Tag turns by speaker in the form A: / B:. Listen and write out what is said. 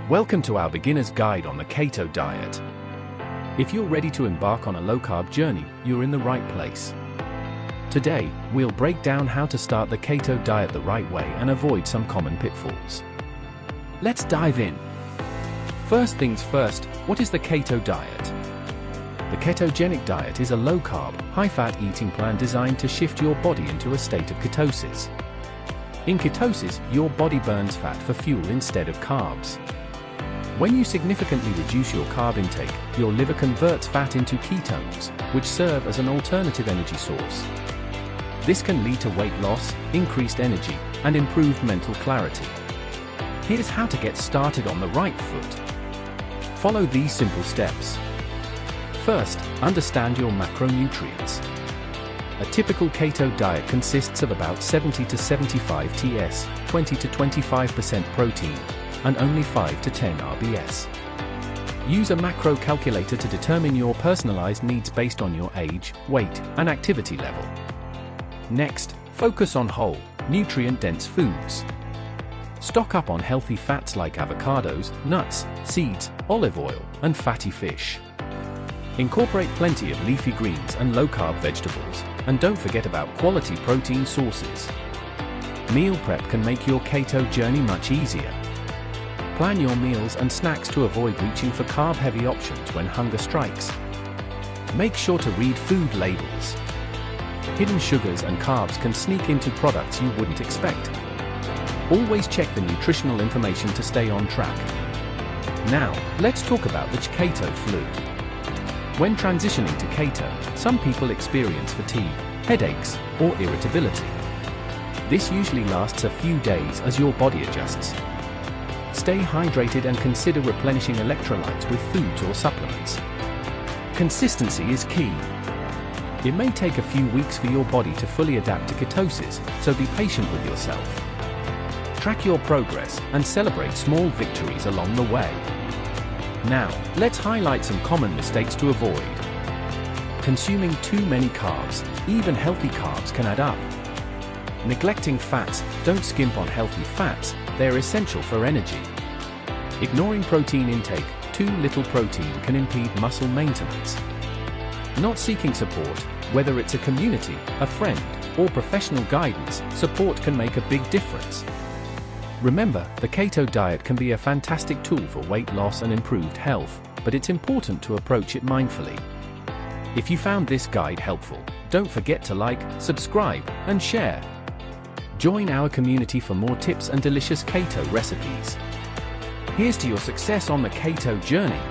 A: Welcome to our beginner's guide on the keto diet. If you're ready to embark on a low-carb journey, you're in the right place. Today, we'll break down how to start the keto diet the right way and avoid some common pitfalls. Let's dive in. First things first, what is the keto diet? The ketogenic diet is a low-carb, high-fat eating plan designed to shift your body into a state of ketosis. In ketosis, your body burns fat for fuel instead of carbs. When you significantly reduce your carb intake, your liver converts fat into ketones, which serve as an alternative energy source. This can lead to weight loss, increased energy, and improved mental clarity. Here's how to get started on the right foot. Follow these simple steps. First, understand your macronutrients. A typical keto diet consists of about 70 to 75 TS, 20 to 25% protein, and only 5 to 10 RBS. Use a macro calculator to determine your personalized needs based on your age, weight, and activity level. Next, focus on whole, nutrient-dense foods. Stock up on healthy fats like avocados, nuts, seeds, olive oil, and fatty fish. Incorporate plenty of leafy greens and low-carb vegetables, and don't forget about quality protein sources. Meal prep can make your keto journey much easier. Plan your meals and snacks to avoid reaching for carb-heavy options when hunger strikes. Make sure to read food labels. Hidden sugars and carbs can sneak into products you wouldn't expect. Always check the nutritional information to stay on track. Now, let's talk about the keto flu. When transitioning to keto, some people experience fatigue, headaches, or irritability. This usually lasts a few days as your body adjusts. Stay hydrated and consider replenishing electrolytes with foods or supplements. Consistency is key. It may take a few weeks for your body to fully adapt to ketosis, so be patient with yourself. Track your progress and celebrate small victories along the way. Now, let's highlight some common mistakes to avoid. Consuming too many carbs, even healthy carbs, can add up. Neglecting fats, don't skimp on healthy fats, they're essential for energy. Ignoring protein intake, too little protein can impede muscle maintenance. Not seeking support, whether it's a community, a friend, or professional guidance, support can make a big difference. Remember, the keto diet can be a fantastic tool for weight loss and improved health, but it's important to approach it mindfully. If you found this guide helpful, don't forget to like, subscribe, and share. Join our community for more tips and delicious keto recipes. Here's to your success on the keto journey.